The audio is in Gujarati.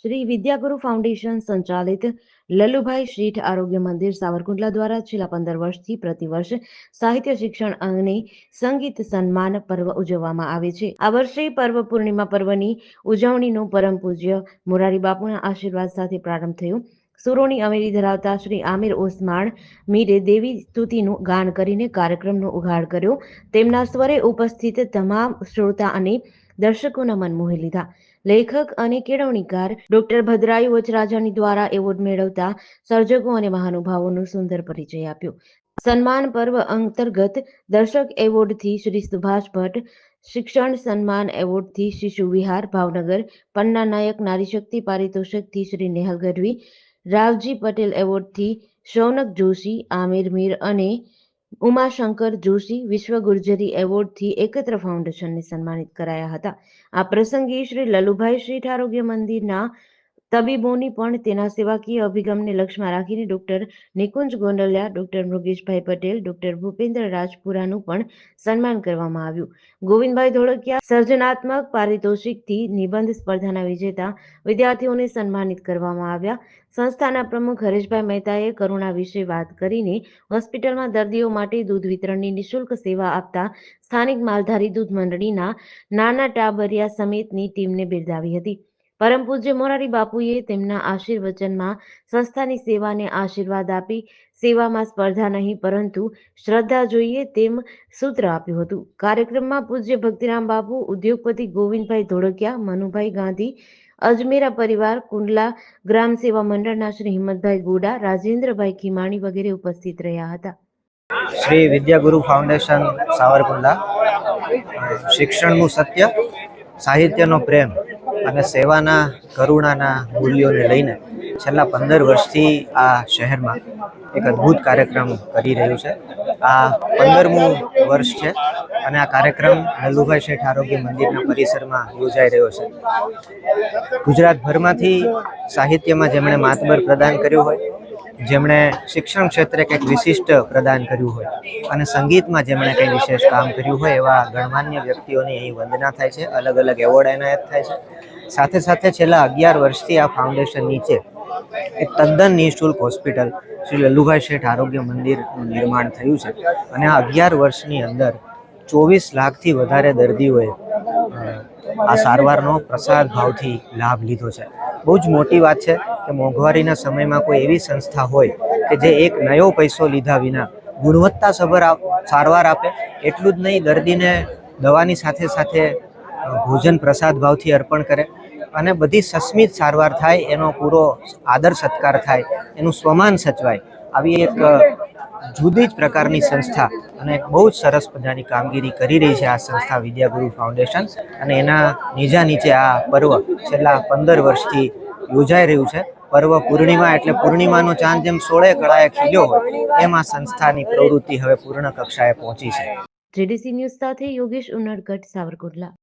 શ્રી વિદ્યાગુરુ ફાઉન્ડેશન સંચાલિત લલ્લુભાઈ શેઠ આરોગ્ય મંદિર સાવરકુંડલા દ્વારા છેલ્લા 15 વર્ષથી પ્રતિવર્ષ સાહિત્ય શિક્ષણ અને સંગીત સન્માન પર્વ ઉજવવામાં આવે છે। આ વર્ષે પર્વ પૂર્ણિમા પર્વની ઉજવણીનો પરમ પૂજ્ય મોરારી બાપુના આશીર્વાદ સાથે પ્રારંભ થયો। સુરોની અમેરી ધરાવતા શ્રી આમિર ઓસમાણ મીરે દેવી સ્તુતિનું ગાન કરીને કાર્યક્રમનો ઉઘાડ કર્યો। તેમના સ્વરે ઉપસ્થિત તમામ શ્રોતા અને દર્શકોના મન મોહી લીધા। લેખક અને કેળવણીકાર ડોક્ટર ભદ્રાયુ વચરાજાની દ્વારા એવોર્ડ મેળવતા સર્જકો અને મહાનુભાવોનો સુંદર પરિચય આપ્યો। સન્માન પર્વ અંતર્ગત દર્શક એવોર્ડથી શ્રી સુભાષ ભટ્ટ, શિક્ષણ સન્માન એવોર્ડથી શિશુ વિહાર ભાવનગર, પન્ના નાયક નારી શક્તિ પારિતોષિકથી શ્રી નેહલ ગઢવી, રાવજી પટેલ એવોર્ડથી શૌનક જોશી, આમિર મીર અને ઉમાશંકર જોશી, વિશ્વ ગુર્જરી એવોર્ડથી એકત્ર ફાઉન્ડેશનને સન્માનિત કરાયા હતા। આ પ્રસંગે શ્રી લલ્લુભાઈ શેઠ આરોગ્ય મંદિરના તબીબોની પણ તેના સેવાકીય અભિગમને લક્ષ્યમાં રાખીને doctor Nikunj Gondaliya, doctor Mrugeshbhai Patel, doctor Bhupendra રાજપુરાનું પણ સન્માન કરવામાં આવ્યું। ગોવિંદભાઈ ધોળકિયા સર્જનાત્મક પારિતોષિકથી નિબંધ સ્પર્ધાના વિજેતા વિદ્યાર્થીઓને સન્માનિત કરવામાં આવ્યા। સંસ્થાના પ્રમુખ હરેશભાઈ મહેતાએ કરુણા વિશે વાત કરીને હોસ્પિટલમાં દર્દીઓ માટે દૂધ વિતરણની નિઃશુલ્ક સેવા આપતા સ્થાનિક માલધારી દૂધ મંડળીના નાના ટાબરિયા સમેતની ટીમને બિરદાવી હતી। પરમ પૂજ્ય મોરારી બાપુએ તેમના આશીર્વચનમાં સંસ્થાની સેવાને આશીર્વાદ આપી સેવામાં સ્પર્ધા નહીં પરંતુ શ્રદ્ધા જોઈએ તેમ સૂત્ર આપ્યું હતું। કાર્યક્રમમાં પૂજ્ય ભક્તિરામ બાપુ, ઉદ્યોગપતિ ગોવિંદભાઈ ધોળકિયા, મનુભાઈ ગાંધી, અજમેરા પરિવાર, કુંડલા ગ્રામ સેવા મંડળના શ્રી હિંમતભાઈ ગોડા, રાજેન્દ્રભાઈ ખીમાણી વગેરે ઉપસ્થિત રહ્યા હતા। શ્રી વિદ્યાગુરુ ફાઉન્ડેશન સાવરકુંડલા શિક્ષણનું સત્ય, સાહિત્યનો પ્રેમ અને સેવાના કરુણાના મૂલ્યોને લઈને છેલ્લા 15 વર્ષથી આ શહેરમાં એક અદ્ભુત કાર્યક્રમ કરી રહ્યું છે। આ 15મું વર્ષ છે અને આ કાર્યક્રમ લલ્લુભાઈ શેઠ આરોગ્ય મંદિરના પરિસરમાં યોજાઈ રહ્યો છે। ગુજરાતભરમાંથી સાહિત્યમાં જેમણે માતબર પ્રદાન કર્યું હોય, જેમણે શિક્ષણ ક્ષેત્રે કંઈક વિશિષ્ટ પ્રદાન કર્યું હોય અને સંગીતમાં જેમણે કંઈ વિશેષ કામ કર્યું હોય એવા ગણમાન્ય વ્યક્તિઓની અહીં વંદના થાય છે, અલગ અલગ એવોર્ડ એનાયત થાય છે। સાથે સાથે છેલ્લા 11 વર્ષથી આ ફાઉન્ડેશન નીચે એક તદ્દન નિઃશુલ્ક હોસ્પિટલ શ્રી લલ્લુભાઈ શેઠ આરોગ્ય મંદિરનું નિર્માણ થયું છે અને આ 11 વર્ષની અંદર 24 લાખથી વધારે દર્દીઓએ આ સારવારનો પ્રસાદ ભાવથી લાભ લીધો છે। બહુ જ મોટી વાત છે કે મોંઘવારીના સમયમાં કોઈ એવી સંસ્થા હોય કે જે એક નયો પૈસો લીધા વિના ગુણવત્તાસભર સારવાર આપે। એટલું જ નહીં, દર્દીને દવાની સાથે સાથે ભોજન પ્રસાદ ભાવથી અર્પણ કરે અને બધી સસ્મિત સારવાર થાય, એનો પૂરો આદર સત્કાર થાય, એનું સ્વમાન સચવાય, આવી એક જુદી જ પ્રકારની સંસ્થા અને એક બહુ જ સરસ મજાની કામગીરી કરી રહી છે આ સંસ્થા વિદ્યાગુરુ ફાઉન્ડેશન। અને એના નીજા નીચે આ પર્વ છેલ્લા 15 વર્ષથી યોજાઈ રહ્યું છે। પર્વ પૂર્ણિમા એટલે પૂર્ણિમાનો ચાંદ જેમ 16 કળાએ ખીલ્યો હોય એમ આ સંસ્થાની પ્રવૃત્તિ હવે પૂર્ણ કક્ષાએ પહોંચી છે। જેડીસી ન્યૂઝ સાથે યોગેશ ઉનડગઢ, સાવરકુંડલા।